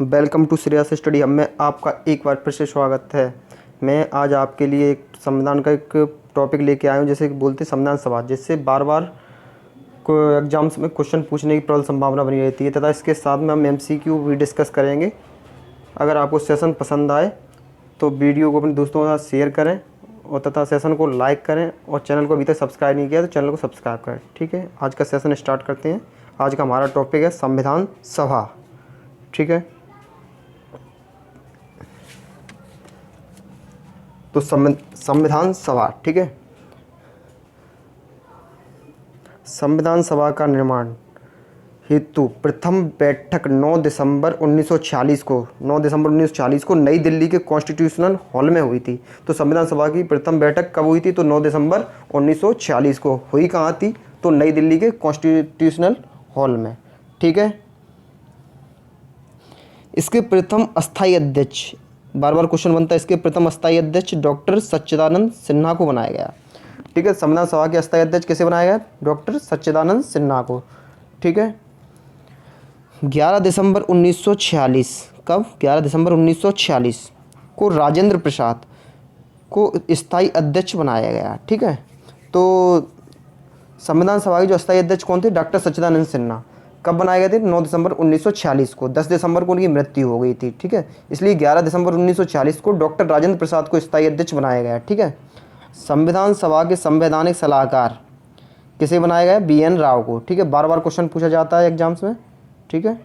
Welcome to Shreyas study hub में आपका एक बार फिर से स्वागत है। मैं आज आपके लिए एक संविधान का एक टॉपिक लेके आया हूँ, जैसे कि बोलते हैं संविधान सभा, जिससे बार बार को एग्जाम्स में क्वेश्चन पूछने की प्रबल संभावना बनी रहती है तथा इसके साथ में हम एमसीक्यू भी डिस्कस करेंगे। अगर आपको सेशन पसंद आए तो वीडियो को अपने दोस्तों के साथ शेयर करें और तथा सेशन को लाइक करें, और चैनल को अभी तक सब्सक्राइब नहीं किया तो चैनल को सब्सक्राइब करें। ठीक है, आज का सेशन स्टार्ट करते हैं। आज का हमारा टॉपिक है संविधान सभा। ठीक है, तो संविधान सभा। ठीक है, संविधान सभा का निर्माण हेतु प्रथम बैठक 9 दिसंबर 1946 को नई दिल्ली के कॉन्स्टिट्यूशनल हॉल में हुई थी। तो संविधान सभा की प्रथम बैठक कब हुई थी? तो 9 दिसंबर 1946 को हुई। कहाँ थी? तो नई दिल्ली के कॉन्स्टिट्यूशनल हॉल में। ठीक है, इसके प्रथम अस्थायी अध्यक्ष, बार बार क्वेश्चन बनता है, इसके प्रथम अस्थायी अध्यक्ष डॉक्टर सच्चिदानंद सिन्हा को बनाया गया। ठीक है, संविधान सभा के अस्थायी अध्यक्ष किसे बनाया गया? डॉक्टर सच्चिदानंद सिन्हा को। ठीक है, 11 दिसंबर 1946, कब? 11 दिसंबर 1946 को राजेंद्र प्रसाद को स्थायी अध्यक्ष बनाया गया। ठीक है, तो संविधान सभा के जो अस्थायी अध्यक्ष कौन थे? डॉक्टर सच्चिदानंद सिन्हा। कब बनाए गए थे? 9 दिसंबर 1946 को। 10 दिसंबर को उनकी मृत्यु हो गई थी। ठीक है, इसलिए 11 दिसंबर 1946 को डॉक्टर राजेंद्र प्रसाद को स्थायी अध्यक्ष बनाया गया। ठीक है, संविधान सभा के संवैधानिक सलाहकार किसे बनाया गया? BN राव को। ठीक है, बार बार क्वेश्चन पूछा जाता है एग्जाम्स में। ठीक है,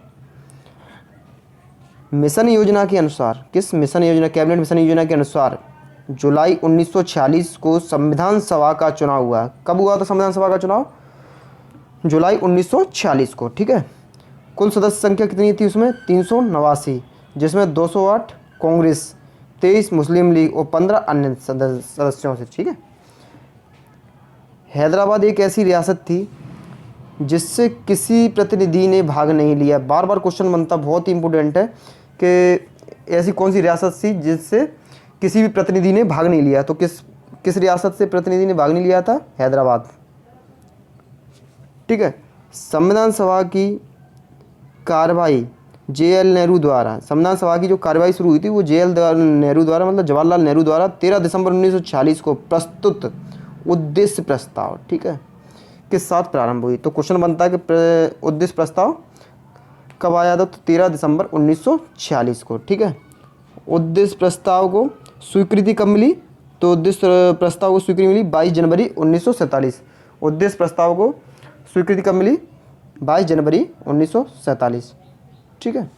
मिशन योजना के अनुसार, किस मिशन योजना? कैबिनेट मिशन योजना के अनुसार जुलाई 1946 को संविधान सभा का चुनाव हुआ। कब हुआ था संविधान सभा का चुनाव? जुलाई 1946 को। ठीक है, कुल सदस्य संख्या कितनी थी उसमें? 389, जिसमें 208 कांग्रेस, 23 मुस्लिम लीग और 15 अन्य सदस्यों से। ठीक है, हैदराबाद एक ऐसी रियासत थी जिससे किसी प्रतिनिधि ने भाग नहीं लिया। बार बार क्वेश्चन बनता, बहुत ही इंपॉर्टेंट है कि ऐसी कौन सी रियासत थी जिससे किसी भी प्रतिनिधि ने भाग नहीं लिया? तो किस रियासत से प्रतिनिधि ने भाग नहीं लिया था? हैदराबाद। ठीक है, संविधान सभा की कार्रवाई JL नेहरू द्वारा, संविधान सभा की जो कार्रवाई शुरू हुई थी वो JL नेहरू द्वारा, मतलब जवाहरलाल नेहरू द्वारा 13 दिसंबर 1946 को प्रस्तुत उद्देश्य प्रस्ताव, ठीक है, के साथ प्रारंभ हुई। तो क्वेश्चन बनता है कि उद्देश्य प्रस्ताव कब आया था? तो 13 दिसंबर 1946 को। ठीक है, उद्देश्य प्रस्ताव को स्वीकृति कब मिली? तो उद्देश्य प्रस्ताव को स्वीकृति मिली 22 जनवरी 1947। उद्देश्य प्रस्ताव को स्वीकृति कब मिली? 22 जनवरी 1947। ठीक है,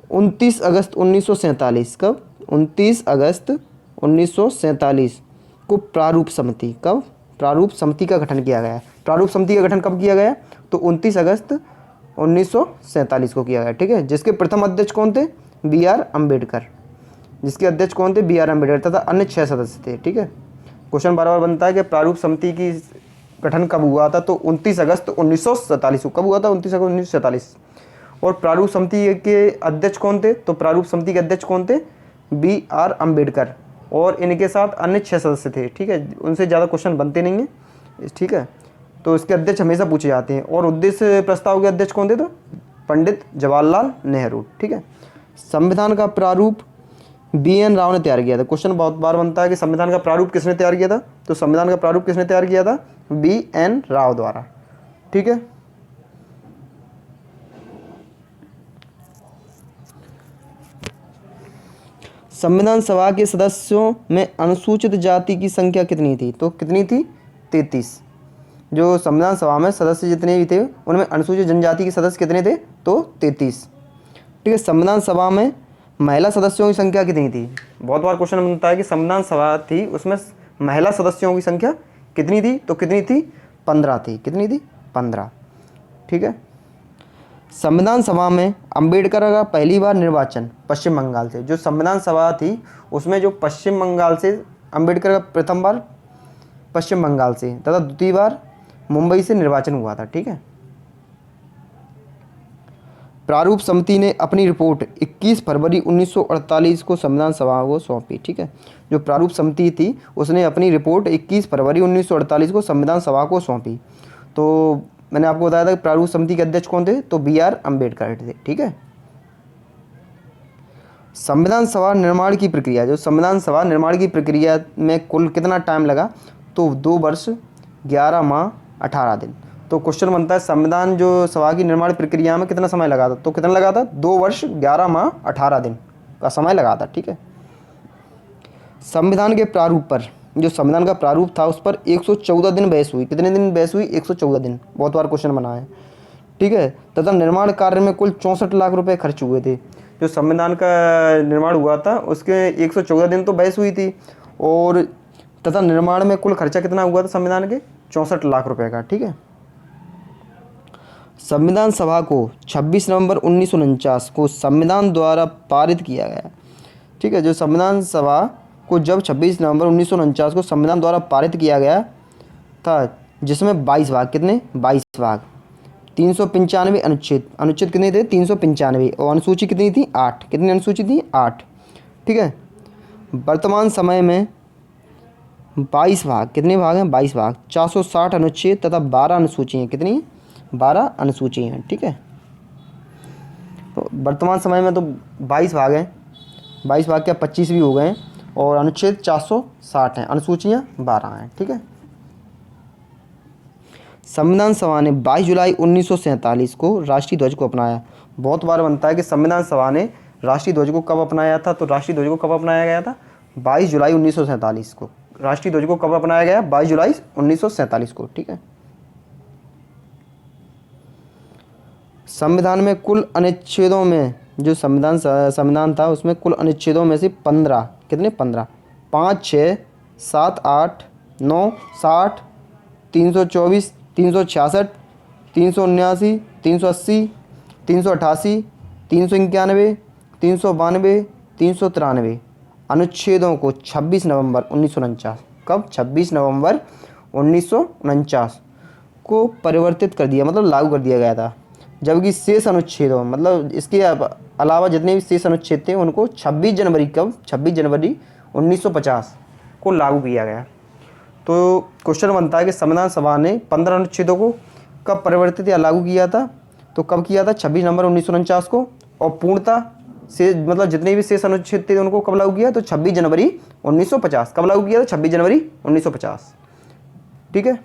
29 अगस्त 1947, कब? 29 अगस्त 1947 को प्रारूप समिति, कब? प्रारूप समिति का गठन किया गया। प्रारूप समिति का गठन कब किया गया? तो 29 अगस्त 1947 को किया गया। ठीक है, जिसके प्रथम अध्यक्ष कौन थे? BR अम्बेडकर। जिसके अध्यक्ष कौन थे? BR अम्बेडकर तथा अन्य 6 सदस्य थे। ठीक है, क्वेश्चन बार बार बनता है कि प्रारूप समिति की गठन कब हुआ था? तो 29 अगस्त 1947 को। कब हुआ था? 29 अगस्त 1947। और प्रारूप समिति के अध्यक्ष कौन थे? तो प्रारूप समिति के अध्यक्ष कौन थे? BR अम्बेडकर और इनके साथ अन्य 6 सदस्य थे। ठीक है, उनसे ज़्यादा क्वेश्चन बनते नहीं हैं। ठीक है, तो इसके अध्यक्ष हमेशा पूछे जाते हैं। और उद्देश्य प्रस्ताव के अध्यक्ष कौन थे? तो पंडित जवाहरलाल नेहरू। ठीक है, संविधान का प्रारूप BN राव ने तैयार किया था। क्वेश्चन बहुत बार बनता है कि संविधान का प्रारूप किसने तैयार किया था? तो संविधान का प्रारूप किसने तैयार किया था? BN राव द्वारा। ठीक है, संविधान सभा के सदस्यों में अनुसूचित जाति की संख्या कितनी थी? तो कितनी थी? 33। जो संविधान सभा में सदस्य जितने भी थे उनमें अनुसूचित जनजाति के सदस्य कितने थे? तो 33। ठीक है, संविधान सभा में महिला सदस्यों की संख्या कितनी थी? बहुत बार क्वेश्चन बनता है कि संविधान सभा थी उसमें महिला सदस्यों की संख्या कितनी थी? तो कितनी थी? 15 थी। कितनी थी? 15। ठीक है, संविधान सभा में अंबेडकर का पहली बार निर्वाचन पश्चिम बंगाल से, जो संविधान सभा थी उसमें जो पश्चिम बंगाल से अंबेडकर का प्रथम बार पश्चिम बंगाल से तथा द्वितीय बार मुंबई से निर्वाचन हुआ था। ठीक है, प्रारूप समिति ने अपनी रिपोर्ट 21 फरवरी 1948 को संविधान सभा को सौंपी। ठीक है, जो प्रारूप समिति थी उसने अपनी रिपोर्ट 21 फरवरी 1948 को संविधान सभा को सौंपी। तो मैंने आपको बताया था कि प्रारूप समिति के अध्यक्ष कौन थे? तो BR अम्बेडकर थे। ठीक है, संविधान सभा निर्माण की प्रक्रिया, जो संविधान सभा निर्माण की प्रक्रिया में कुल कितना टाइम लगा, तो 2 वर्ष 11 माह 18 दिन। तो क्वेश्चन बनता है संविधान जो सभा की निर्माण प्रक्रिया में कितना समय लगा था, तो कितना लगा था, 2 वर्ष 11 माह 18 दिन का समय लगा था। ठीक है। संविधान के प्रारूप पर, जो संविधान का प्रारूप था उस पर 114 दिन बहस हुई। कितने दिन बहस हुई, 114 दिन। बहुत बार क्वेश्चन बना है। ठीक है। तथा निर्माण कार्य में कुल 64 लाख रुपए खर्च हुए थे। जो संविधान का निर्माण हुआ था उसके 114 दिन तो बहस हुई थी, और तथा निर्माण में कुल खर्चा कितना हुआ था संविधान के, 64 लाख रुपए का। ठीक है। संविधान सभा को 26 नवंबर 1949 को संविधान द्वारा पारित किया गया। ठीक है। जो संविधान सभा को जब 26 नवंबर 1949 को संविधान द्वारा पारित किया गया था, जिसमें 22 भाग, कितने, 22 भाग, 395 अनुच्छेद, अनुच्छेद कितने थे, 395, और अनुसूची कितनी थी, 8। कितनी अनुसूची थी, 8। ठीक है। वर्तमान समय में 22 भाग, कितने भाग हैं, 22 भाग, 460 अनुच्छेद तथा 12 अनुसूची हैं। कितनी, 12 अनुसूची हैं। ठीक है। तो वर्तमान समय में तो 22 भाग हैं, 22 भाग क्या 25 भी हो गए हैं, और अनुच्छेद 460 हैं, अनुसूचियाँ 12 हैं। ठीक है। संविधान सभा ने 22 जुलाई 1947 को राष्ट्रीय ध्वज को अपनाया। बहुत बार बनता है कि संविधान सभा ने राष्ट्रीय ध्वज को कब अपनाया था, तो राष्ट्रीय ध्वज को कब अपनाया गया था, 22 जुलाई 1947 को। राष्ट्रीय ध्वज को कब अपनाया गया, 22 जुलाई 1947 को। ठीक है। संविधान में कुल अनुच्छेदों में, जो संविधान था उसमें कुल अनुच्छेदों में से 15, कितने, 15, 5, 6, 7, 8, 9, 60, 324, 366, 379, 380, 388, 391, 392, 393 अनुच्छेदों को 26 नवंबर 1949, कब, 26 नवंबर 1949 को परिवर्तित कर दिया, मतलब लागू कर दिया गया था। जबकि शेष अनुच्छेदों, मतलब इसके अलावा जितने भी शेष अनुच्छेद थे उनको 26 जनवरी, कब, 26 जनवरी 1950 को लागू किया गया। तो क्वेश्चन बनता है कि संविधान सभा ने 15 अनुच्छेदों को कब परिवर्तित या लागू किया था, तो कब किया था, 26 नवंबर 1949 को, और पूर्णतः से मतलब जितने भी शेष अनुच्छेद थे उनको कब लागू किया, तो 26 जनवरी 1950। कब लागू किया था, 26 जनवरी 1950। ठीक है।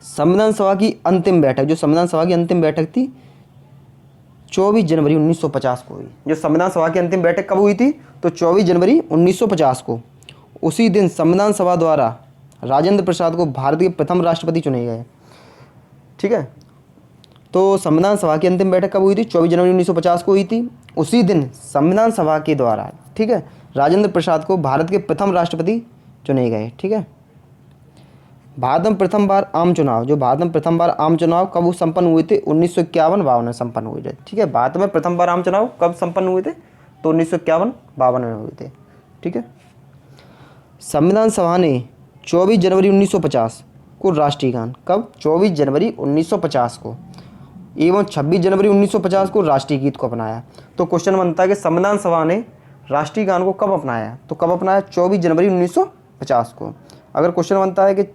संविधान सभा की अंतिम बैठक, जो संविधान सभा की अंतिम बैठक थी 24 जनवरी 1950 को हुई। जो संविधान सभा की अंतिम बैठक कब हुई थी, तो 24 जनवरी 1950 को। उसी दिन संविधान सभा द्वारा राजेंद्र प्रसाद को भारत के प्रथम राष्ट्रपति चुने गए। ठीक है। तो संविधान सभा की अंतिम बैठक कब हुई थी, 24 जनवरी 1950 को हुई थी। उसी दिन संविधान सभा के द्वारा, ठीक है, राजेंद्र प्रसाद को भारत के प्रथम राष्ट्रपति चुने गए। ठीक है। भारत में प्रथम बार आम चुनाव, जो भारत में प्रथम बार आम चुनाव कब संपन्न हुए थे, 1951-52 में संपन्न हुए थे। ठीक है। भारत में प्रथम बार आम चुनाव कब संपन्न हुए थे, तो 1951-52 में हुए थे। ठीक है। संविधान सभा ने 24 जनवरी 1950 को राष्ट्रीय गान, कब, 24 जनवरी 1950 को, एवं 26 जनवरी 1950 को राष्ट्रीय गीत को अपनाया। तो क्वेश्चन बनता है कि संविधान सभा ने राष्ट्रीय गान को कब अपनाया, तो कब अपनाया, 24 जनवरी 1950 को। अगर क्वेश्चन बनता है कि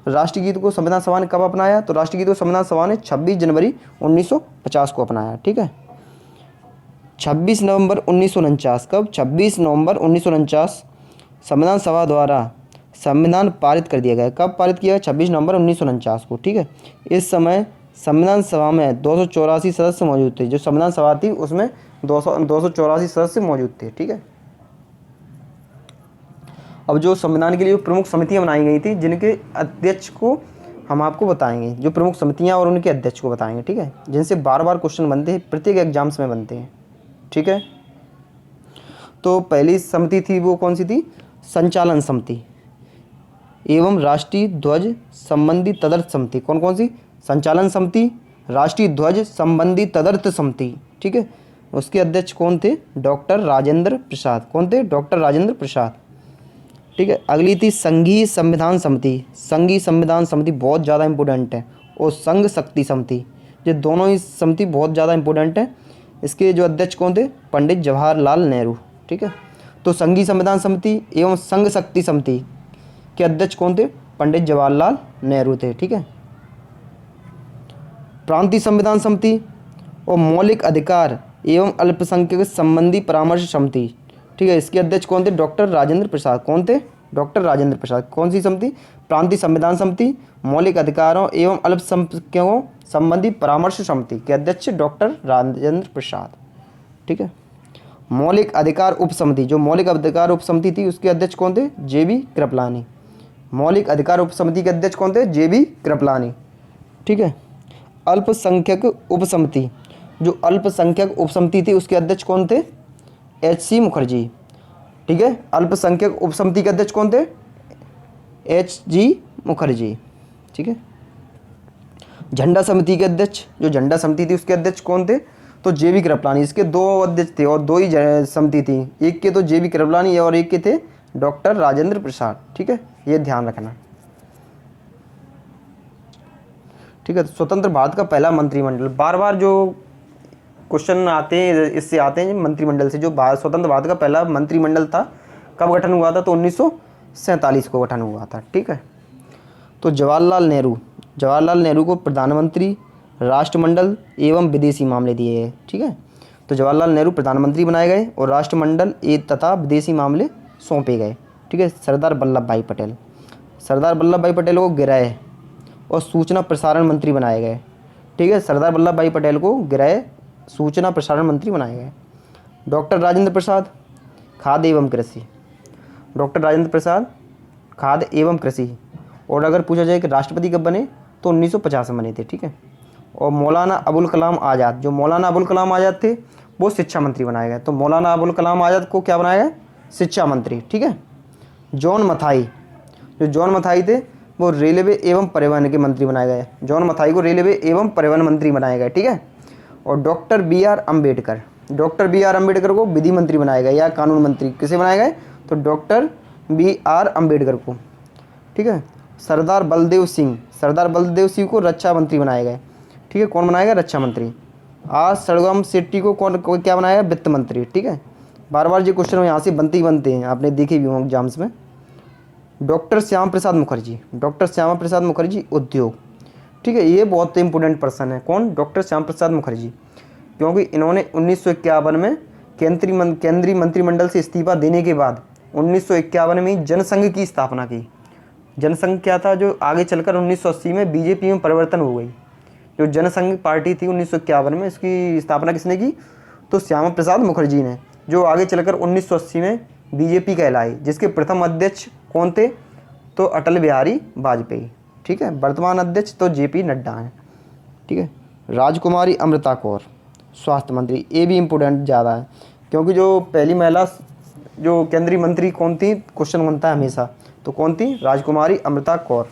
राष्ट्रीय गीत को संविधान सभा ने कब अपनाया, तो राष्ट्रीय गीत को संविधान सभा ने 26 जनवरी 1950 को अपनाया। ठीक है। 26 नवंबर 1949, कब, 26 नवंबर 1949 संविधान सभा द्वारा संविधान पारित कर दिया गया। कब पारित किया गया, 26 नवंबर 1949 को। ठीक है। इस समय संविधान सभा में 284 सदस्य मौजूद थे। जो संविधान सभा थी उसमें 284 सदस्य मौजूद थे। ठीक है। अब जो संविधान के लिए प्रमुख समितियां बनाई गई थी, जिनके अध्यक्ष को हम आपको बताएंगे, जो प्रमुख समितियां और उनके अध्यक्ष को बताएंगे। ठीक है। जिनसे बार बार क्वेश्चन बनते हैं, प्रत्येक एग्जाम्स में बनते हैं। ठीक है। तो पहली समिति थी वो कौन सी थी, संचालन समिति एवं राष्ट्रीय ध्वज संबंधी तदर्थ समिति। कौन कौन सी, संचालन समिति, राष्ट्रीय ध्वज संबंधी तदर्थ समिति। ठीक है। उसके अध्यक्ष कौन थे, डॉक्टर राजेंद्र प्रसाद। कौन थे, डॉक्टर राजेंद्र प्रसाद। ठीक है। अगली थी संघीय संविधान समिति। संघीय संविधान समिति बहुत ज़्यादा इंपॉर्टेंट है, और संघ शक्ति समिति, ये दोनों ही समिति बहुत ज़्यादा इंपॉर्टेंट है। इसके जो अध्यक्ष कौन थे, पंडित जवाहरलाल नेहरू। ठीक है। तो संघीय संविधान समिति एवं संघ शक्ति समिति के अध्यक्ष कौन थे, पंडित जवाहरलाल नेहरू थे। ठीक है। प्रांतीय संविधान समिति और मौलिक अधिकार एवं अल्पसंख्यक संबंधी परामर्श समिति, ठीक है, इसके अध्यक्ष कौन थे? डॉक्टर राजेंद्र प्रसाद। कौन थे? डॉक्टर राजेंद्र प्रसाद। कौन सी समिति? प्रांतीय संविधान समिति, मौलिक अधिकारों एवं अल्पसंख्यकों संबंधी परामर्श समिति के अध्यक्ष डॉक्टर राजेंद्र प्रसाद, ठीक है। मौलिक अधिकार उप समिति, जो मौलिक अधिकार उप समिति थी उसके अध्यक्ष कौन थे? JB कृपलानी। मौलिक अधिकार उप समिति के अध्यक्ष कौन थे? JB कृपलानी, ठीक है। अल्पसंख्यक उप समिति, जो अल्पसंख्यक उप समिति थी उसके अध्यक्ष कौन थे? HC मुखर्जी, ठीक है। अल्पसंख्यक उप समिति के अध्यक्ष कौन थे? HG मुखर्जी, ठीक है। झंडा समिति के अध्यक्ष, जो झंडा समिति थी उसके अध्यक्ष कौन थे? तो JB कृपलानी। इसके दो अध्यक्ष थे और दो ही समिति थी, एक के तो JB कृपलानी और एक के थे डॉक्टर राजेंद्र प्रसाद, ठीक है, ये ध्यान रखना, ठीक है। स्वतंत्र भारत का पहला मंत्रिमंडल, बार बार जो क्वेश्चन आते हैं इससे आते हैं मंत्रिमंडल से। जो स्वतंत्र भारत का पहला मंत्रिमंडल था कब गठन हुआ था? तो 1947 को गठन हुआ था, ठीक है। तो जवाहरलाल नेहरू को प्रधानमंत्री, राष्ट्रमंडल एवं विदेशी मामले दिए गए, ठीक है। तो जवाहरलाल नेहरू प्रधानमंत्री बनाए गए और राष्ट्रमंडल तथा विदेशी मामले सौंपे गए, ठीक है। सरदार वल्लभ भाई पटेल को गृह और सूचना प्रसारण मंत्री बनाए गए, ठीक है। सरदार वल्लभ भाई पटेल को गृह सूचना प्रसारण मंत्री बनाए गए। डॉक्टर राजेंद्र प्रसाद खाद्य एवं कृषि, और अगर पूछा जाए कि राष्ट्रपति कब बने तो 1950 में बने थे, ठीक है। और मौलाना अबुल कलाम आज़ाद, जो मौलाना अबुल कलाम आज़ाद थे वो शिक्षा मंत्री बनाए गए। तो मौलाना अबुल कलाम आज़ाद को क्या बनाया गया? शिक्षा मंत्री, ठीक है। जॉन मथाई थे वो रेलवे एवं परिवहन के मंत्री बनाए गए। जॉन मथाई को रेलवे एवं परिवहन मंत्री बनाए गए, ठीक है। और डॉक्टर बी आर अम्बेडकर को विधि मंत्री बनाए गए या कानून मंत्री। किसे बनाए गए? तो डॉक्टर BR अम्बेडकर को, ठीक है। सरदार बलदेव सिंह को रक्षा मंत्री बनाए गए, ठीक है। कौन बनाया गया? रक्षा मंत्री। आर सड़गम शेट्टी को क्या बनाया गया? वित्त मंत्री, ठीक है। बार बार ये क्वेश्चन यहाँ से बनते ही बनते हैं, आपने देखे भी होंगे एग्जाम्स में। डॉक्टर श्यामा प्रसाद मुखर्जी उद्योग, ठीक है। ये बहुत इंपॉर्टेंट पर्सन है। कौन? डॉक्टर श्यामा प्रसाद मुखर्जी, क्योंकि इन्होंने 1951 में केंद्रीय मंत्रिमंडल से इस्तीफा देने के बाद 1951 में जनसंघ की स्थापना की। जनसंघ क्या था? जो आगे चलकर 1980 में BJP में परिवर्तन हो गई। जो जनसंघ पार्टी थी 1951 में, इसकी स्थापना किसने की? तो श्यामा प्रसाद मुखर्जी ने, जो आगे चलकर 1980 में BJP कहलाई, जिसके प्रथम अध्यक्ष कौन थे? तो अटल बिहारी वाजपेयी, ठीक है। वर्तमान अध्यक्ष तो JP नड्डा हैं, ठीक है। राजकुमारी अमृता कौर स्वास्थ्य मंत्री, ये भी इम्पोर्टेंट ज़्यादा है, क्योंकि जो पहली महिला जो केंद्रीय मंत्री कौन थी, क्वेश्चन बनता है हमेशा, तो कौन थी? राजकुमारी अमृता कौर।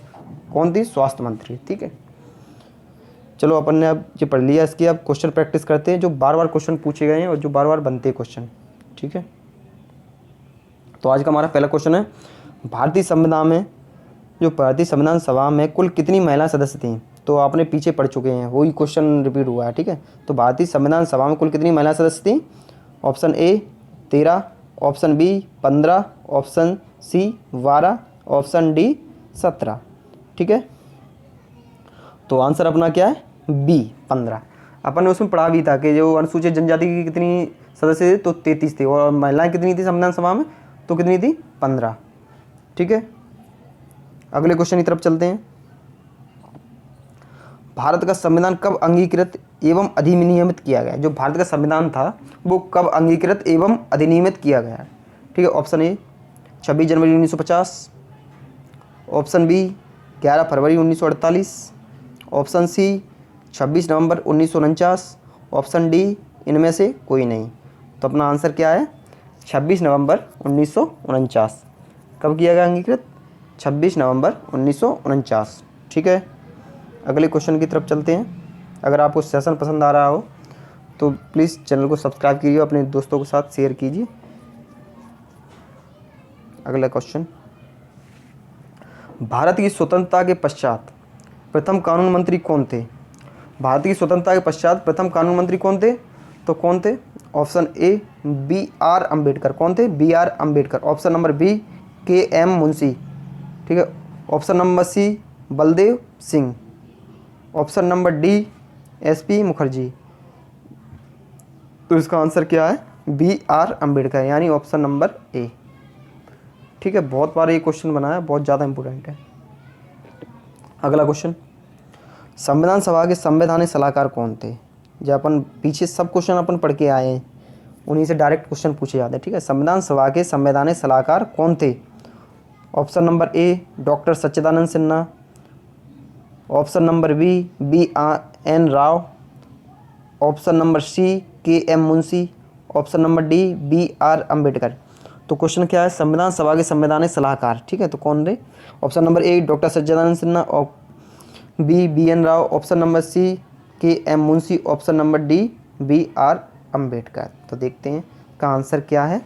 कौन थी? स्वास्थ्य मंत्री, ठीक है। चलो अपन ने अब ये पढ़ लिया, इसकी अब क्वेश्चन प्रैक्टिस करते हैं जो बार बार क्वेश्चन पूछे गए हैं और जो बार बार बनते हैं क्वेश्चन, ठीक है। तो आज का हमारा पहला क्वेश्चन है, भारतीय संविधान सभा में कुल कितनी महिला सदस्य थीं? तो आपने पीछे पढ़ चुके हैं, वही क्वेश्चन रिपीट हुआ है, ठीक है। तो भारतीय संविधान सभा में कुल कितनी महिला सदस्य थीं? Option A 13, option B 15, option C 12, option D 17, ठीक है। तो आंसर अपना क्या है? B 15। अपन ने उसमें पढ़ा भी था कि जो अनुसूचित जनजाति की कितनी सदस्य थे? तो 33 थे। और महिलाएं कितनी थी संविधान सभा में? तो कितनी थी? 15, ठीक है। अगले क्वेश्चन की तरफ चलते हैं। भारत का संविधान कब अंगीकृत एवं अधिनियमित किया गया? जो भारत का संविधान था वो कब अंगीकृत एवं अधिनियमित किया गया? ठीक है। ऑप्शन A 26 जनवरी 1950, ऑप्शन B 11 फरवरी 1948, ऑप्शन C 26 नवंबर 1949, ऑप्शन D इनमें से कोई नहीं। तो अपना आंसर क्या है? 26 नवंबर 1949। कब किया गया अंगीकृत? 26 नवंबर 1949, ठीक है। अगले क्वेश्चन की तरफ चलते हैं। अगर आपको सेशन पसंद आ रहा हो तो प्लीज़ चैनल को सब्सक्राइब कीजिए, अपने दोस्तों के साथ शेयर कीजिए। अगला क्वेश्चन, भारत की स्वतंत्रता के पश्चात प्रथम कानून मंत्री कौन थे? भारत की स्वतंत्रता के पश्चात प्रथम कानून मंत्री कौन थे? तो कौन थे? Option A BR Ambedkar. कौन थे? BR Ambedkar. Option number B KM Munshi, ठीक है। Option number C Baldev Singh, option number D SP Mukherjee. तो इसका आंसर क्या है? बी आर अम्बेडकर, यानी ऑप्शन नंबर ए। ठीक है, बहुत बार ये क्वेश्चन बनाया, बहुत ज़्यादा इंपॉर्टेंट है। अगला क्वेश्चन, संविधान सभा के संवैधानिक सलाहकार कौन थे? जो अपन पीछे सब क्वेश्चन अपन पढ़ के आए हैं, उन्हीं से डायरेक्ट क्वेश्चन पूछे जाते हैं। ठीक है, संविधान सभा के संवैधानिक सलाहकार कौन थे? Option number A doctor Sachchidanand Sinha, option number B N Rao, option number C K M Munshi, option number D B R Ambedkar. तो क्वेश्चन क्या है? संविधान सभा के संवैधानिक सलाहकार, ठीक है, तो कौन रहे? ऑप्शन नंबर ए डॉक्टर सच्चिदानंद सिन्हा, और B N Rao, option number C K M Munshi, option number D B R Ambedkar. तो देखते हैं का आंसर क्या है?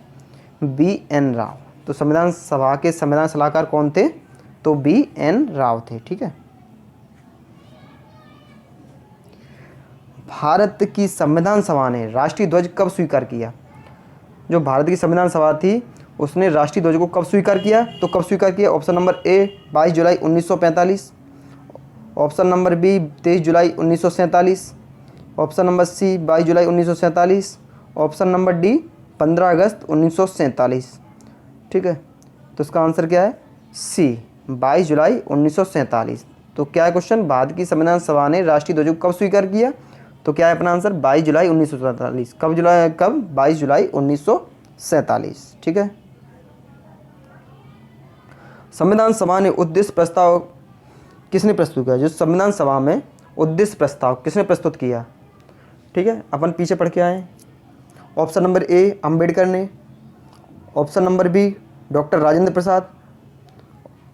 B N Rao. तो संविधान सभा के संविधान सलाहकार कौन थे? तो बी एन राव थे। ठीक है, भारत की संविधान सभा ने राष्ट्रीय ध्वज कब स्वीकार किया? जो भारत की संविधान सभा थी उसने राष्ट्रीय ध्वज को कब स्वीकार किया? तो कब स्वीकार किया? ऑप्शन नंबर ए 22 जुलाई 1945, ऑप्शन नंबर बी 23 जुलाई 1947, ऑप्शन नंबर सी 22 जुलाई 1947, ऑप्शन नंबर डी 15 अगस्त 1947। ठीक है, तो इसका आंसर क्या है? सी 22 जुलाई 1947। तो क्या है क्वेश्चन? भारत की संविधान सभा ने राष्ट्रीय ध्वज को कब स्वीकार किया? तो क्या है अपना आंसर? 22 जुलाई 1947। कब 22 जुलाई 1947। ठीक है, संविधान सभा ने उद्देश्य प्रस्ताव किसने प्रस्तुत किया? जो संविधान सभा में उद्देश्य प्रस्ताव किसने प्रस्तुत किया? ठीक है, अपन पीछे पढ़ के आए। ऑप्शन नंबर ए अंबेडकर ने, option number B doctor Rajendra Prasad,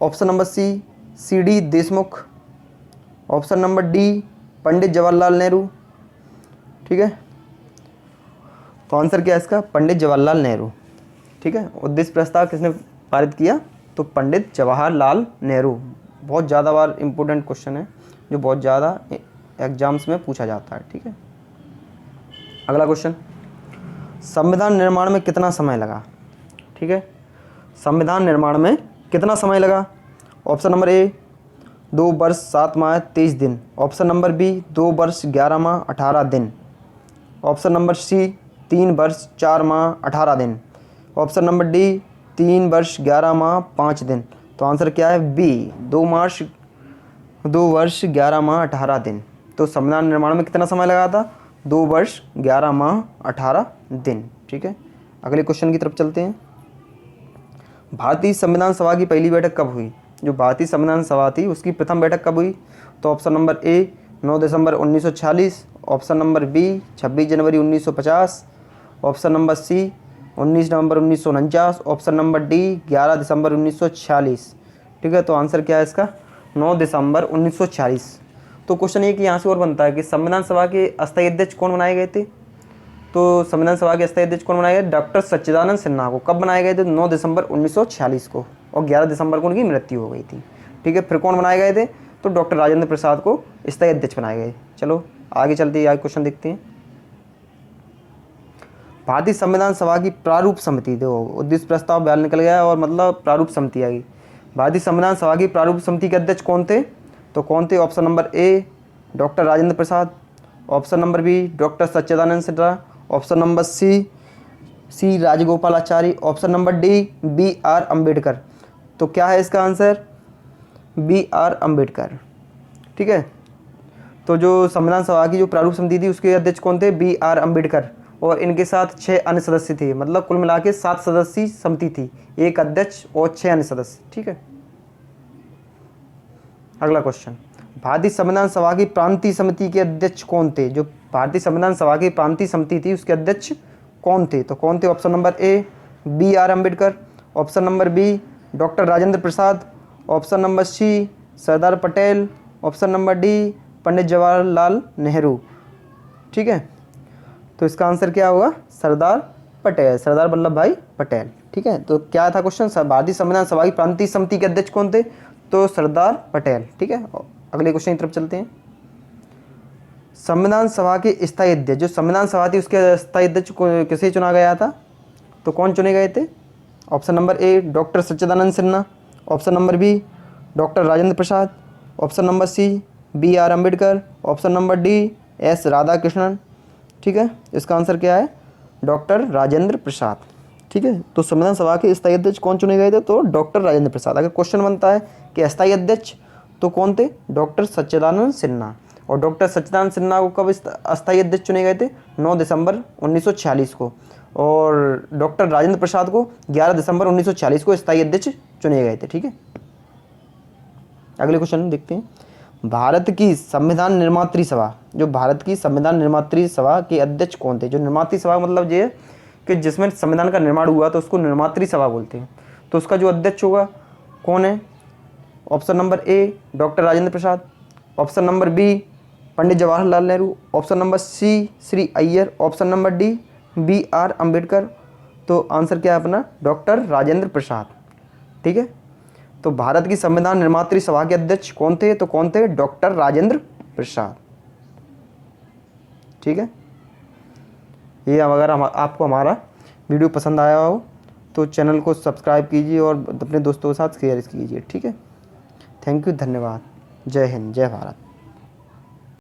option number C D Deshmukh, option number D Pandit Jawaharlal Nehru. ठीक है, तो आंसर क्या है इसका? पंडित जवाहरलाल नेहरू। ठीक है, उद्देश्य प्रस्ताव किसने पारित किया? तो पंडित जवाहरलाल नेहरू। बहुत ज़्यादा बार इम्पोर्टेंट क्वेश्चन है, जो बहुत ज़्यादा एग्जाम्स में पूछा जाता है। ठीक है, अगला क्वेश्चन, संविधान निर्माण में कितना समय लगा? ठीक है, संविधान निर्माण में कितना समय लगा? ऑप्शन नंबर ए 2 वर्ष 7 माह 23 दिन, ऑप्शन नंबर बी 2 वर्ष 11 माह 18 दिन, ऑप्शन नंबर सी 3 वर्ष 4 माह 18 दिन, ऑप्शन नंबर डी 3 वर्ष 11 माह 5 दिन। तो आंसर क्या है? बी 2 वर्ष 11 माह 18 दिन। तो संविधान निर्माण में कितना समय लगा था? 2 वर्ष 11 माह 18 दिन। ठीक है, अगले क्वेश्चन की तरफ चलते हैं। भारतीय संविधान सभा की पहली बैठक कब हुई? जो भारतीय संविधान सभा थी उसकी प्रथम बैठक कब हुई? तो ऑप्शन नंबर ए 9 दिसंबर 1946, ऑप्शन नंबर बी 26 जनवरी 1950, ऑप्शन नंबर सी 19 नवंबर 1949, ऑप्शन नंबर डी 11 दिसंबर 1946। ठीक है, तो आंसर क्या है इसका? 9 दिसंबर 1946। तो क्वेश्चन ये कि यहाँ से और बनता है कि संविधान सभा के अस्थायी अध्यक्ष कौन बनाए गए थे? तो संविधान सभा के अस्थायी अध्यक्ष कौन बनाए गए? डॉक्टर सच्चिदानंद सिन्हा को। कब बनाए गए थे? 9 दिसंबर 1946 को, और 11 दिसंबर को उनकी मृत्यु हो गई थी। ठीक है, फिर कौन बनाए गए थे? तो डॉक्टर राजेंद्र प्रसाद को स्थायी अध्यक्ष बनाए गए। चलो आगे चलते हैं, आगे क्वेश्चन देखते हैं। भारतीय संविधान सभा की प्रारूप समिति, देखो उद्देश्य प्रस्ताव बयान निकल गया और मतलब प्रारूप समिति आ गई। भारतीय संविधान सभा की प्रारूप समिति के अध्यक्ष कौन थे? तो कौन थे? Option number A doctor Rajendra Prasad, option number B doctor Sachchidanand Sinha, option number C Rajagopalachari, option number D B R Ambedkar. तो क्या है इसका आंसर? B R Ambedkar. ठीक है, तो जो संविधान सभा की जो प्रारूप समिति थी उसके अध्यक्ष कौन थे? बी आर अम्बेडकर, और इनके साथ 6 अन्य सदस्य थे। मतलब कुल मिला के 7 सदस्यीय समिति थी, एक अध्यक्ष और 6 अन्य सदस्य। ठीक है, अगला क्वेश्चन, भारतीय संविधान सभा की प्रांतीय समिति के अध्यक्ष कौन थे? जो भारतीय संविधान सभा की प्रांतीय समिति थी उसके अध्यक्ष कौन थे? तो कौन थे? Option number A B R Ambedkar, option number B doctor Rajendra Prasad, option number C Sardar Patel, option number D Pandit Jawaharlal Nehru. ठीक है, तो इसका आंसर क्या होगा? सरदार पटेल, सरदार वल्लभ भाई पटेल। ठीक है, तो क्या था क्वेश्चन? भारतीय संविधान सभा की प्रांतीय समिति के अध्यक्ष कौन थे? तो सरदार पटेल। ठीक है, अगले क्वेश्चन की तरफ चलते हैं। संविधान सभा के स्थायी अध्यक्ष, जो संविधान सभा थी उसके स्थायी अध्यक्ष को किसे चुना गया था? तो कौन चुने गए थे? Option number A doctor Sachchidanand Sinha, option number B doctor Rajendra Prasad, option number C BR. Ambedkar, option number D S. Radhakrishnan. ठीक है, इसका आंसर क्या है? डॉक्टर राजेंद्र प्रसाद। ठीक है, तो संविधान सभा के स्थायी अध्यक्ष कौन चुने गए थे? तो डॉक्टर राजेंद्र प्रसाद। अगर क्वेश्चन बनता है कि अस्थायी अध्यक्ष तो कौन थे? डॉक्टर सच्चिदानंद सिन्हा। और डॉक्टर सच्चिदानंद सिन्हा को कब अस्थायी अध्यक्ष चुने गए थे? 9 दिसंबर 1946 को। और डॉक्टर राजेंद्र प्रसाद को 11 दिसंबर 1946 को स्थायी अध्यक्ष चुने गए थे। ठीक है, अगले क्वेश्चन देखते हैं। भारत की संविधान निर्मात्री सभा, जो भारत की संविधान निर्मात्री सभा के अध्यक्ष कौन थे? जो निर्मात्री सभा मतलब ये कि जिसमें संविधान का निर्माण हुआ तो उसको निर्मात्री सभा बोलते हैं। तो उसका जो अध्यक्ष होगा कौन है? Option number A doctor Rajendra Prasad, option number B Pandit Jawaharlal Nehru, option number C Shri Iyer, option number D BR Ambedkar. तो आंसर क्या है अपना? डॉक्टर राजेंद्र प्रसाद। ठीक है, तो भारत की संविधान निर्मात्री सभा के अध्यक्ष कौन थे? तो कौन थे? डॉक्टर राजेंद्र प्रसाद। ठीक है, ये अगर आपको हमारा वीडियो पसंद आया हो तो चैनल को सब्सक्राइब कीजिए और अपने दोस्तों के साथ शेयर कीजिए। ठीक है, थैंक यू, धन्यवाद। जय हिंद, जय भारत।